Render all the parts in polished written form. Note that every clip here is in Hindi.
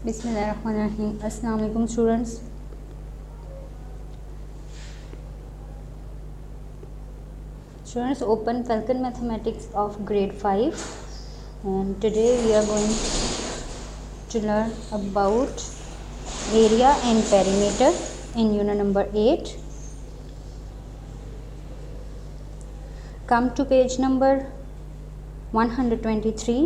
बिस्मिल्लाहिर्रहमानिर्रहीम। अस्सलाम वालेकुम students. Open Falcon Mathematics of grade 5, and today we are going to learn about area and perimeter in unit number 8. Come to page number 123.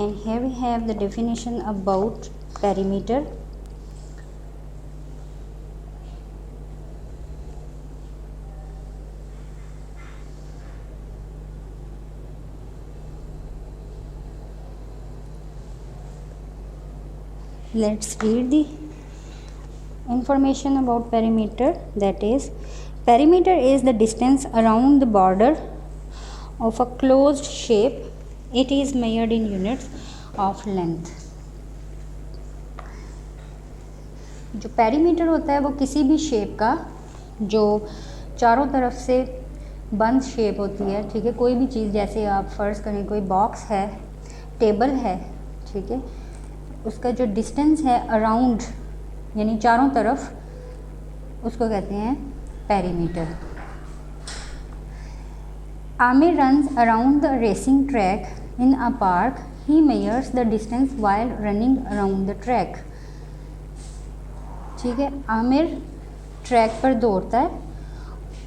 And here we have the definition about perimeter. Let's read the information about perimeter. That is, perimeter is the distance around the border of a closed shape. It is measured in units of length. जो पेरीमीटर होता है वो किसी भी शेप का जो चारों तरफ से बंद शेप होती है, ठीक है। कोई भी चीज़, जैसे आप फ़र्ज़ करें कोई बॉक्स है, टेबल है, ठीक है, उसका जो डिस्टेंस है अराउंड यानी चारों तरफ, उसको कहते हैं perimeter. Aamir runs around the racing track in a park. He measures the distance while running around the track. ठीक है, आमिर ट्रैक पर दौड़ता है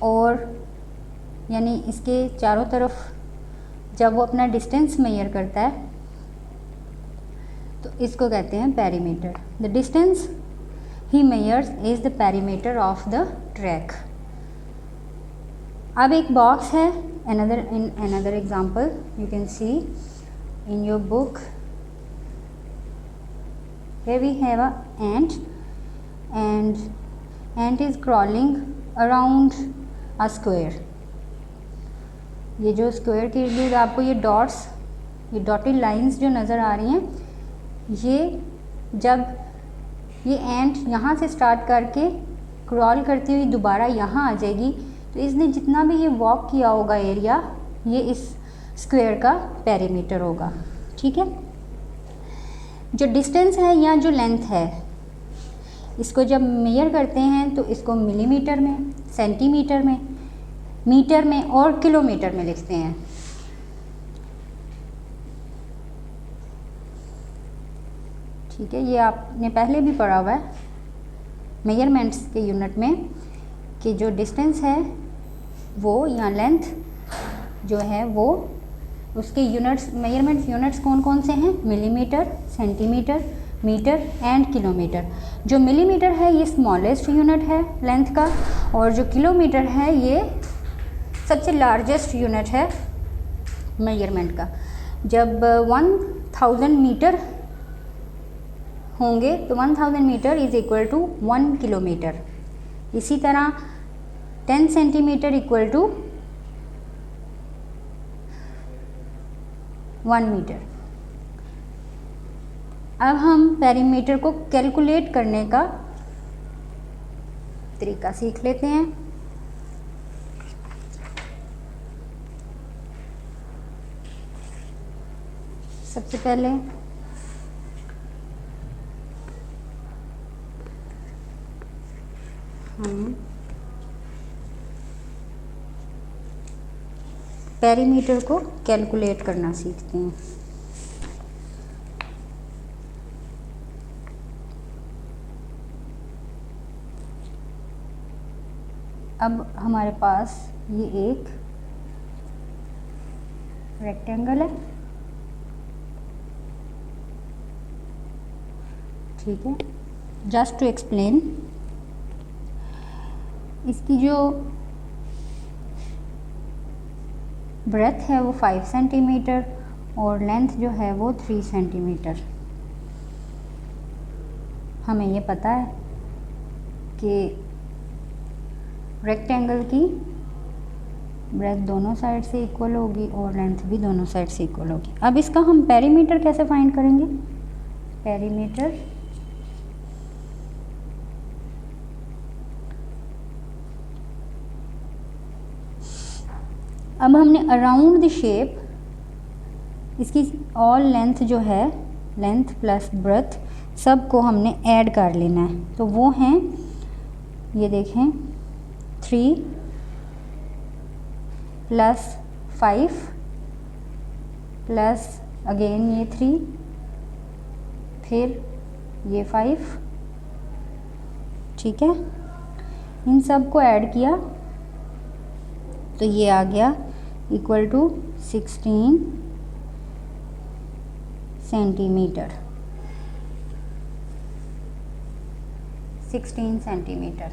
और यानी इसके चारों तरफ जब वो अपना डिस्टेंस मेजर करता है तो इसको कहते हैं perimeter. The distance he measures is the perimeter of the track. अब एक बॉक्स है, another example you can see in your book. Here we have a ant, and ant is crawling around a square. ये जो स्क्वायर के इर्द गिर्द आपको ये डॉट्स, ये डॉटेड लाइंस जो नज़र आ रही हैं, ये जब ये एंट यहाँ से स्टार्ट करके क्रॉल करती हुई दोबारा यहाँ आ जाएगी तो इसने जितना भी ये वॉक किया होगा एरिया, ये इस स्क्वायर का पेरीमीटर होगा, ठीक है। जो डिस्टेंस है या जो लेंथ है, इसको जब मेजर करते हैं तो इसको मिलीमीटर में, सेंटीमीटर में, मीटर में और किलोमीटर में लिखते हैं, ठीक है। ये आपने पहले भी पढ़ा हुआ है मेजरमेंट्स के यूनिट में कि जो डिस्टेंस है वो या लेंथ जो है वो उसके यूनिट्स, मेजरमेंट यूनिट्स कौन कौन से हैं? Millimetre, centimetre, metre and kilometre. जो मिलीमीटर है ये स्मॉलेस्ट यूनिट है लेंथ का, और जो किलोमीटर है ये सबसे लार्जेस्ट यूनिट है मेजरमेंट का। जब 1000 मीटर होंगे तो 1000 metre is equal to 1 kilometre. इसी तरह 10 सेंटीमीटर इक्वल टू 1 मीटर। अब हम पेरीमीटर को कैलकुलेट करने का तरीका सीख लेते हैं। सबसे पहले हम पेरीमीटर को कैलकुलेट करना सीखते हैं। अब हमारे पास ये एक रेक्टेंगल है, ठीक है। जस्ट टू एक्सप्लेन, इसकी जो ब्रेथ है वो 5 सेंटीमीटर और लेंथ जो है वो 3 सेंटीमीटर। हमें ये पता है कि रेक्टेंगल की ब्रेथ दोनों साइड से इक्वल होगी और लेंथ भी दोनों साइड से इक्वल होगी। अब इसका हम पेरीमीटर कैसे फाइंड करेंगे? पेरीमीटर अब हमने अराउंड द शेप इसकी ऑल लेंथ जो है, लेंथ प्लस ब्रेथ सब को हमने ऐड कर लेना है। तो वो हैं, ये देखें, 3 प्लस 5 प्लस अगेन ये 3, फिर ये 5, ठीक है। इन सब को ऐड किया तो ये आ गया इक्वल टू 16 सेंटीमीटर। 16 सेंटीमीटर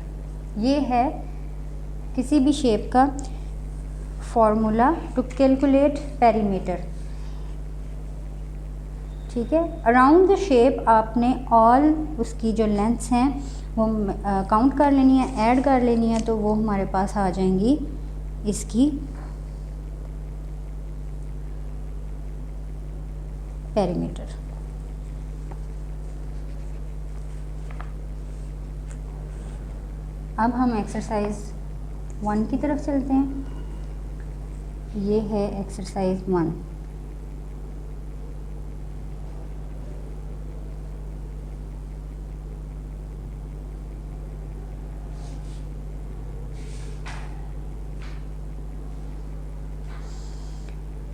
ये है किसी भी शेप का फॉर्मूला टू कैलकुलेट पेरीमीटर, ठीक है। अराउंड द शेप आपने ऑल उसकी जो लेंथ्स हैं वो काउंट कर लेनी है, ऐड कर लेनी है, तो वो हमारे पास आ जाएंगी इसकी पेरीमीटर। अब हम एक्सरसाइज 1 की तरफ चलते हैं। ये है exercise 1।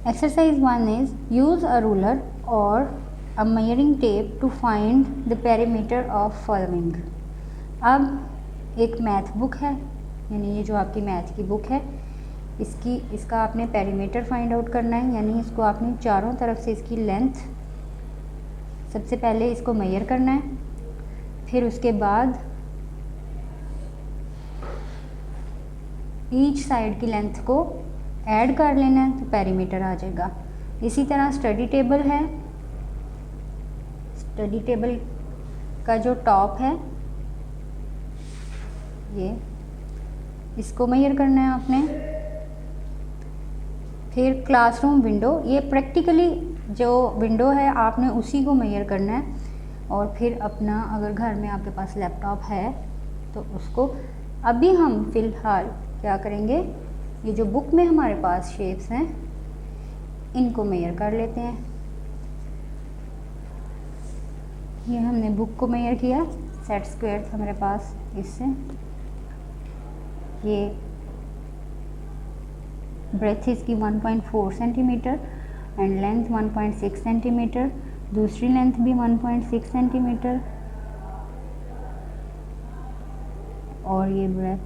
Exercise 1 is use a ruler or a measuring tape to find the perimeter of following। अब एक मैथ बुक है, यानी ये जो आपकी मैथ की बुक है, इसका आपने पेरीमीटर फाइंड आउट करना है, यानी इसको आपने चारों तरफ से इसकी लेंथ सबसे पहले इसको मेजर करना है, फिर उसके बाद ईच साइड की लेंथ को ऐड कर लेना है, तो पेरीमीटर आ जाएगा। इसी तरह स्टडी टेबल है, स्टडी टेबल का जो टॉप है ये, इसको मेजर करना है आपने। फिर क्लासरूम विंडो, ये प्रैक्टिकली जो विंडो है आपने उसी को मेजर करना है, और फिर अपना अगर घर में आपके पास लैपटॉप है तो उसको। अभी हम फ़िलहाल क्या करेंगे, ये जो बुक में हमारे पास शेप्स हैं इनको मेजर कर लेते हैं। ये हमने बुक को मेजर किया, सेट स्क्वायर था हमारे पास, इससे ये ब्रेथ इसकी 1.4 सेंटीमीटर एंड लेंथ 1.6 सेंटीमीटर, दूसरी लेंथ भी 1.6 सेंटीमीटर, और ये ब्रेथ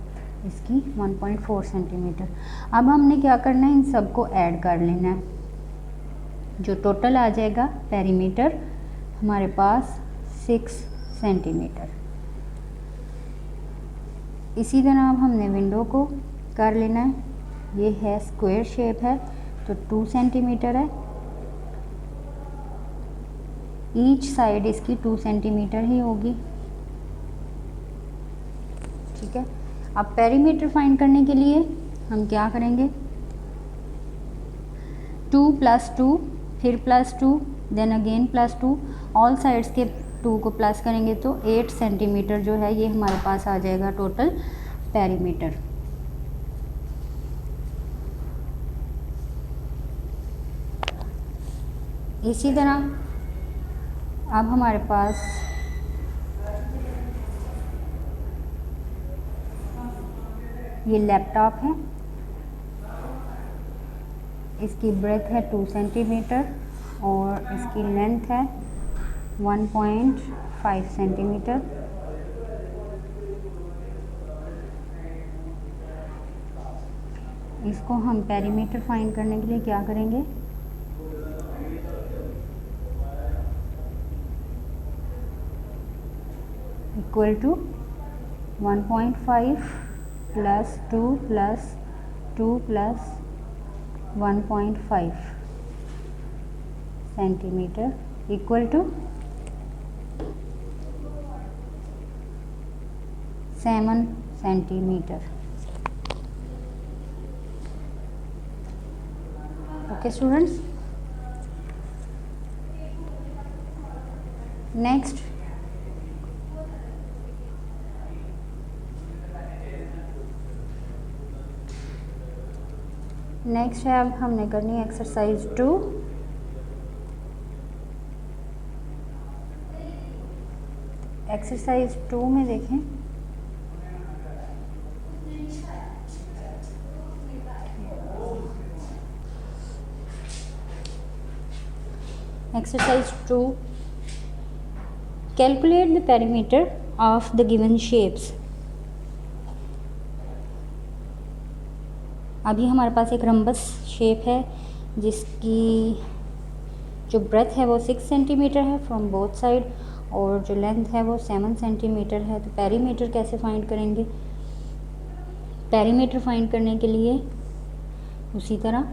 इसकी 1.4 सेंटीमीटर। अब हमने क्या करना है, इन सब को ऐड कर लेना है, जो टोटल आ जाएगा पेरीमीटर हमारे पास 6 सेंटीमीटर। इसी तरह अब हमने विंडो को कर लेना है, ये है स्क्वायर शेप है तो 2 सेंटीमीटर है, ईच साइड इसकी 2 सेंटीमीटर ही होगी, ठीक है। अब पेरीमीटर फाइंड करने के लिए हम क्या करेंगे, 2 + 2, फिर +2, देन अगेन +2, ऑल साइड्स के 2 को प्लस करेंगे तो 8 सेंटीमीटर जो है ये हमारे पास आ जाएगा टोटल पेरीमीटर। इसी तरह अब हमारे पास ये लैपटॉप है, इसकी ब्रेथ है 2 सेंटीमीटर और इसकी लेंथ है 1.5 सेंटीमीटर। इसको हम पेरीमीटर फाइंड करने के लिए क्या करेंगे, equal to 1.5 + 2 + 2 + 1.5 centimetre equal to 7 centimetre. Okay students, next है, अब हमने करनी है एक्सरसाइज 2। एक्सरसाइज 2 में देखें, exercise 2, calculate the perimeter of the given shapes. अभी हमारे पास एक रम्बस शेप है जिसकी जो ब्रेथ है वो 6 सेंटीमीटर है फ्रॉम बोथ साइड और जो लेंथ है वो 7 सेंटीमीटर है। तो पेरीमीटर कैसे फाइंड करेंगे? पेरीमीटर फाइंड करने के लिए उसी तरह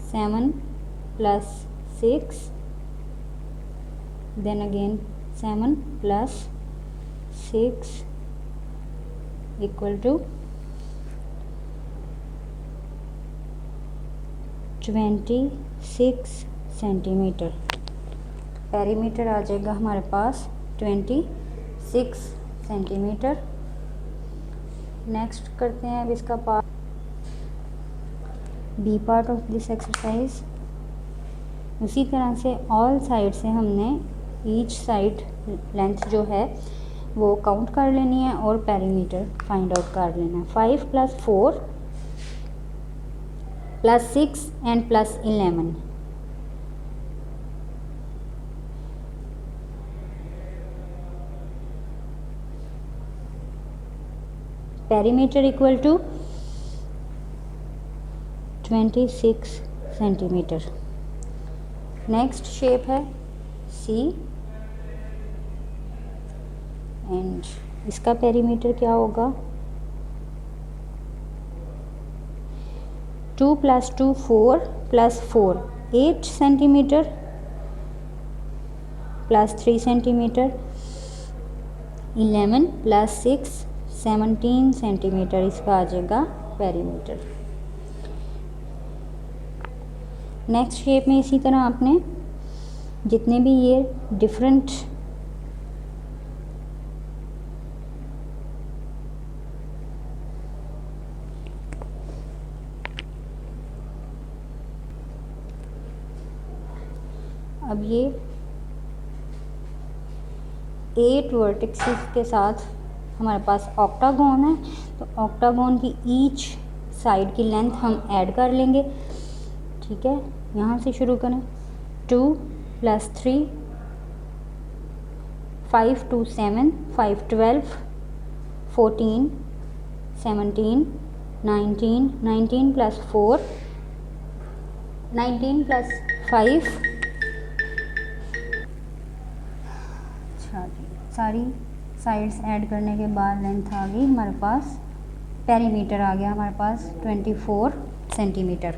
seven plus 6 then again 7 plus 6 equal to 26 centimetre. Perimeter आ जाएगा हमारे पास 26 सेंटीमीटर। नेक्स्ट करते हैं अब इसका part, B part of this exercise. उसी तरह से ऑल साइड से हमने ईच साइड लेंथ जो है वो काउंट कर लेनी है और पेरीमीटर फाइंड आउट कर लेना है। 5 + 4 + 6 and +11। Perimeter equal to 26 centimetre. Next shape है सी एंड इसका पेरीमीटर क्या होगा? 2 + 2 4 + 4 8 सेंटीमीटर +3 सेंटीमीटर। 11 + 6 17 सेंटीमीटर इसका आ जाएगा पेरीमीटर। नेक्स्ट शेप में इसी तरह आपने जितने भी ये डिफरेंट अब ये 8 वर्टिक्सेस के साथ हमारे पास ऑक्टागोन है। तो ऑक्टागोन की ईच साइड की लेंथ हम ऐड कर लेंगे। ठीक है, यहाँ से शुरू करें। 2 + 3 5 2 7 5 12 14 17 19 19 + 4 19 + 5 सारी साइड्स ऐड करने के बाद लेंथ आ गई हमारे पास, पेरीमीटर आ गया हमारे पास 24 सेंटीमीटर।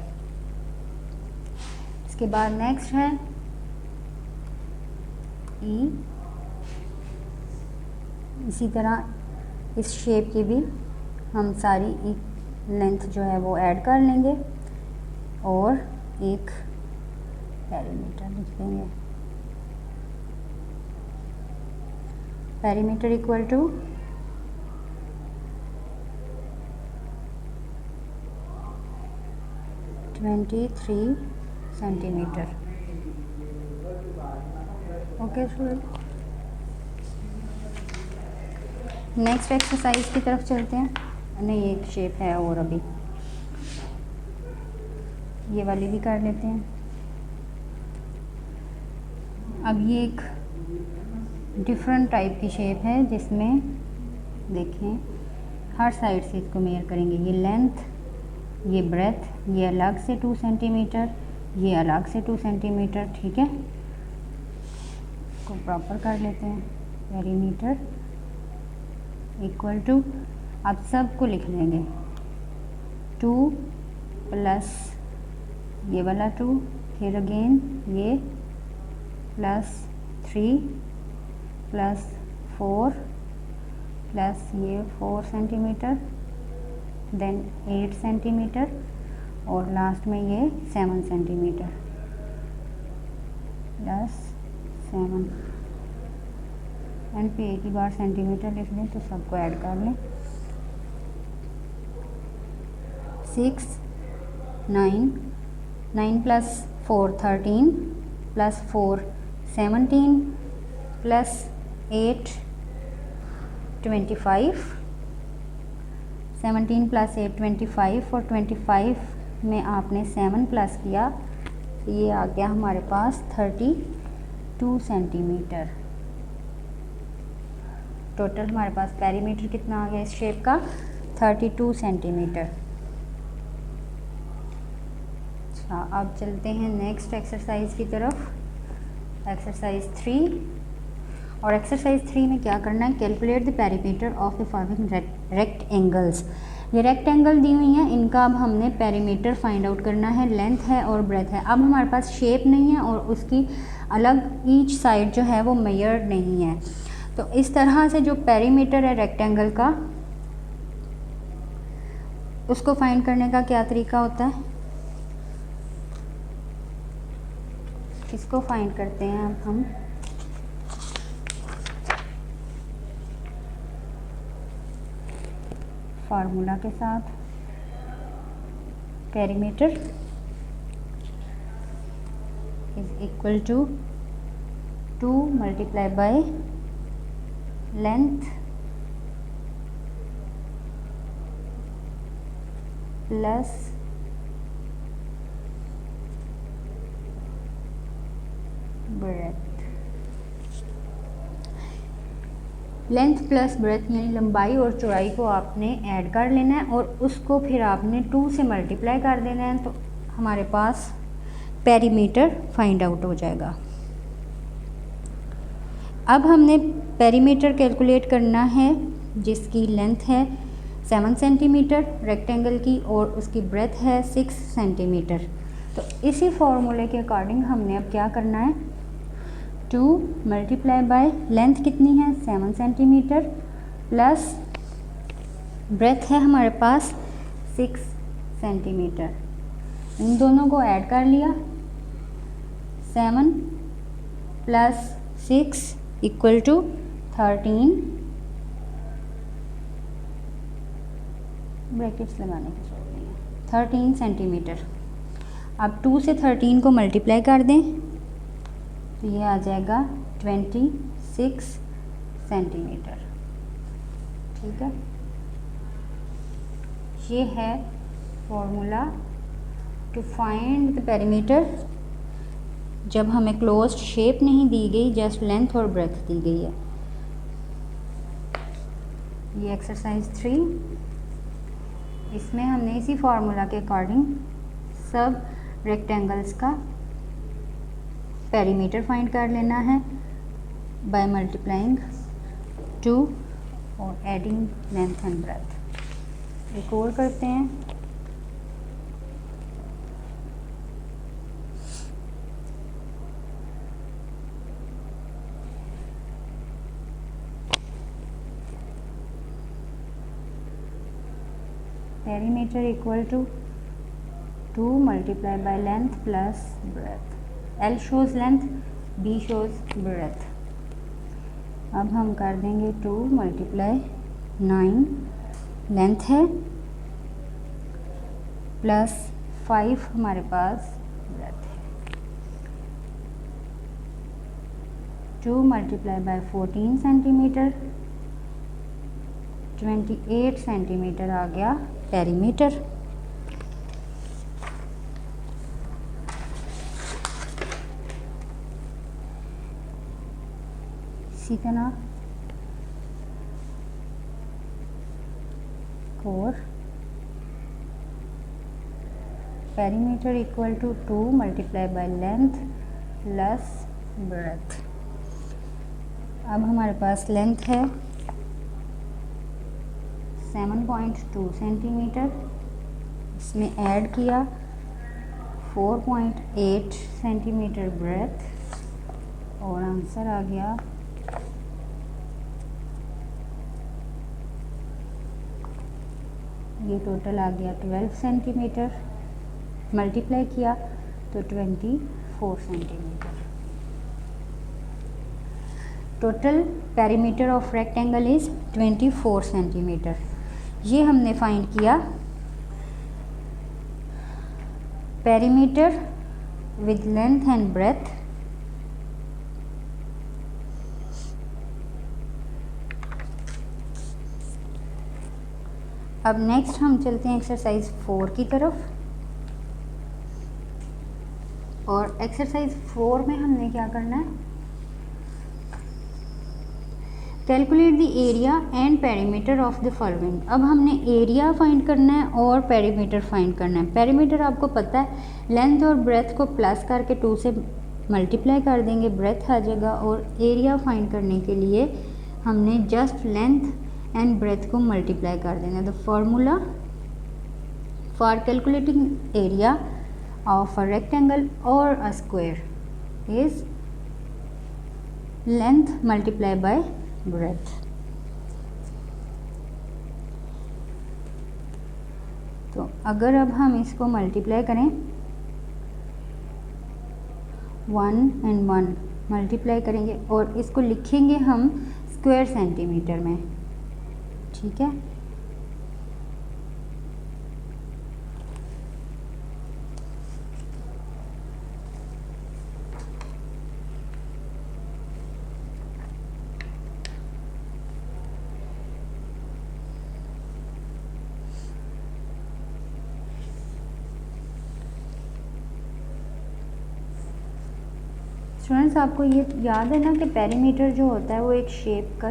इसके बाद नेक्स्ट है ई। इसी तरह इस शेप की भी हम सारी लेंथ जो है वो ऐड कर लेंगे और एक पेरीमीटर लिख देंगे। Perimeter equal to 23 centimetre. Okay student, next exercise की तरफ चलते हैं। नहीं, एक शेप है और अभी ये वाली भी कर लेते हैं। अब ये एक डिफरेंट टाइप की शेप है जिसमें देखें हर साइड से इसको मेजर करेंगे। ये लेंथ, ये ब्रेथ, ये अलग से 2 सेंटीमीटर, ये अलग से 2 सेंटीमीटर। ठीक है, इसको प्रॉपर कर लेते हैं। पेरीमीटर इक्वल टू, अब सबको लिख लेंगे 2 प्लस ये वाला 2, फिर अगेन ये +3 +4 प्लस ये 4 सेंटीमीटर, देन 8 सेंटीमीटर और लास्ट में ये 7 सेंटीमीटर +7 एंड पे एक ही बार सेंटीमीटर लिख लें तो सबको ऐड कर लें। 6 9 9 + 4 13 + 4 17 + 8 25, 17 + 8 25 और 25 में आपने 7 प्लस किया, ये आ गया हमारे पास 32 सेंटीमीटर। टोटल हमारे पास पेरीमीटर कितना आ गया इस शेप का, 32 सेंटीमीटर। अच्छा, अब चलते हैं नेक्स्ट एक्सरसाइज की तरफ, एक्सरसाइज 3। और एक्सरसाइज 3 में क्या करना है, calculate the perimeter of the following rectangles. ये रेक्टेंगल दी हुई हैं, इनका अब हमने पेरीमीटर फाइंड आउट करना है, लेंथ है और ब्रेथ है। अब हमारे पास शेप नहीं है और उसकी अलग ईच साइड जो है वो मेजर्ड नहीं है, तो इस तरह से जो पेरीमीटर है रेक्टेंगल का, उसको फाइंड करने का क्या तरीका होता है, इसको फाइंड करते हैं अब हम। फार्मूला के साथ, perimeter is equal to 2 × length plus breadth. Length plus breadth यानी लंबाई और चौड़ाई को आपने ऐड कर लेना है और उसको फिर आपने 2 से मल्टीप्लाई कर देना है, तो हमारे पास पेरीमीटर फाइंड आउट हो जाएगा। अब हमने पेरीमीटर कैलकुलेट करना है जिसकी लेंथ है 7 सेंटीमीटर रेक्टेंगल की और उसकी ब्रेथ है 6 सेंटीमीटर। तो इसी फॉर्मूले के अकॉर्डिंग हमने अब क्या करना है, 2 × लेंथ कितनी है 7 सेंटीमीटर प्लस ब्रेथ है हमारे पास 6 सेंटीमीटर, इन दोनों को ऐड कर लिया, 7 + 6 = 13, ब्रैकेट्स लगाने की जरूरत नहीं है, 13 सेंटीमीटर। अब 2 से 13 को मल्टीप्लाई कर दें तो ये आ जाएगा 26 सेंटीमीटर। ठीक है, ये है formula to find the perimeter जब हमें क्लोज्ड शेप नहीं दी गई, जस्ट लेंथ और ब्रेथ दी गई है। ये एक्सरसाइज 3, इसमें हमने इसी फार्मूला के अकॉर्डिंग सब रेक्टेंगल्स का पेरीमीटर फाइंड कर लेना है बाय मल्टीप्लाइंग 2 और एडिंग लेंथ एंड ब्रेथ। एक और करते हैं, perimeter equal to 2 × length plus breadth. L shows length, B shows breadth. अब हम कर देंगे 2 × 9 लेंथ है प्लस 5 हमारे पास ब्रेथ है, 2 × 14 सेंटीमीटर, 28 सेंटीमीटर आ गया पेरीमीटर। इसी तरह और perimeter equal to 2 × length plus breadth. अब हमारे पास लेंथ है 7.2 सेंटीमीटर, इसमें ऐड किया 4.8 सेंटीमीटर ब्रेथ और आंसर आ गया ये टोटल आ गया 12 सेंटीमीटर, मल्टीप्लाई किया तो 24 centimetre. Total perimeter of rectangle is 24 centimetre. ये हमने फाइंड किया perimeter with length and breadth, अब नेक्स्ट हम चलते हैं एक्सरसाइज 4 की तरफ। और एक्सरसाइज 4 में हमने क्या करना है, calculate the area and perimeter of the following. अब हमने एरिया फाइंड करना है और पेरीमीटर फाइंड करना है। पेरीमीटर आपको पता है, लेंथ और ब्रेथ को प्लस करके 2 से मल्टीप्लाई कर देंगे, ब्रेथ आ जाएगा। और एरिया फाइंड करने के लिए हमने जस्ट लेंथ एंड ब्रेथ को मल्टीप्लाई कर देना। The formula for calculating area of a rectangle और a square is length multiply by breadth. तो अगर अब हम इसको मल्टीप्लाई करें, 1 and 1 मल्टीप्लाई करेंगे और इसको लिखेंगे हम स्क्वायर सेंटीमीटर में, ठीक है। स्टूडेंट्स, आपको ये याद है ना कि पेरीमीटर जो होता है वो एक शेप का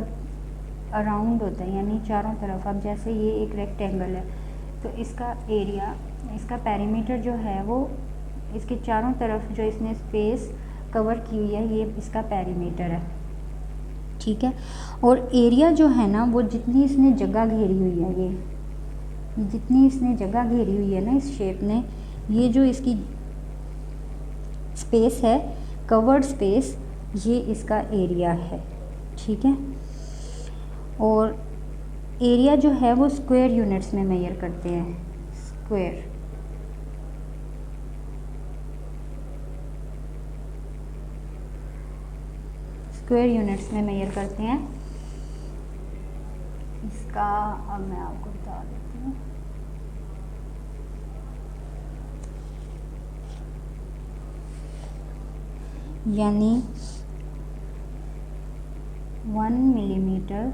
अराउंड होता है, यानी चारों तरफ। अब जैसे ये एक रेक्टेंगल है तो इसका एरिया, इसका पेरीमीटर जो है वो इसके चारों तरफ जो इसने स्पेस कवर की हुई है, ये इसका पेरीमीटर है, ठीक है। और एरिया जो है ना, वो जितनी इसने जगह घेरी हुई है, ये जितनी इसने जगह घेरी हुई है ना इस शेप ने, ये जो इसकी स्पेस है, कवर्ड स्पेस, ये इसका एरिया है, ठीक है। और एरिया जो है वो स्क्वायर यूनिट्स में मेजर करते हैं, स्क्वायर यूनिट्स में मेजर करते हैं। इसका अब मैं आपको बता देती हूँ। यानी 1 millimetre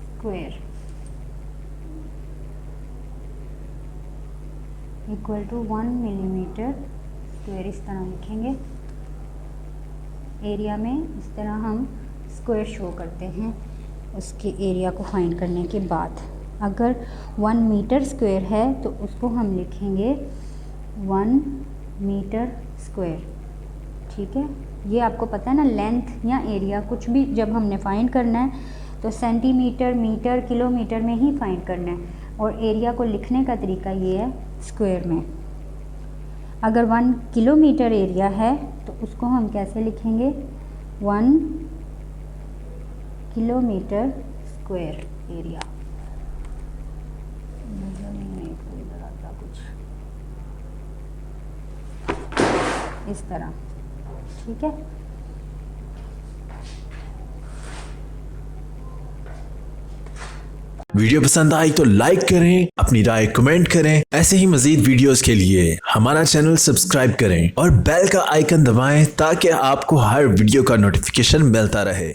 square equal to 1 millimetre square, इस तरह लिखेंगे। एरिया में इस तरह हम स्क्वायर शो करते हैं उसके एरिया को फाइंड करने के बाद। अगर 1 मीटर स्क्वायर है तो उसको हम लिखेंगे 1 मीटर स्क्वायर, ठीक है। ये आपको पता है ना, लेंथ या एरिया कुछ भी जब हमने फाइंड करना है तो सेंटीमीटर, मीटर, किलोमीटर में ही फाइंड करना है। और एरिया को लिखने का तरीका ये है स्क्वायर में। अगर 1 किलोमीटर एरिया है तो उसको हम कैसे लिखेंगे, 1 किलोमीटर स्क्वायर एरिया। इस तरह, ठीक है। वीडियो पसंद आई तो लाइक करें, अपनी राय कमेंट करें। ऐसे ही मजीद वीडियोस के लिए हमारा चैनल सब्सक्राइब करें और बेल का आइकन दबाएं ताकि आपको हर वीडियो का नोटिफिकेशन मिलता रहे।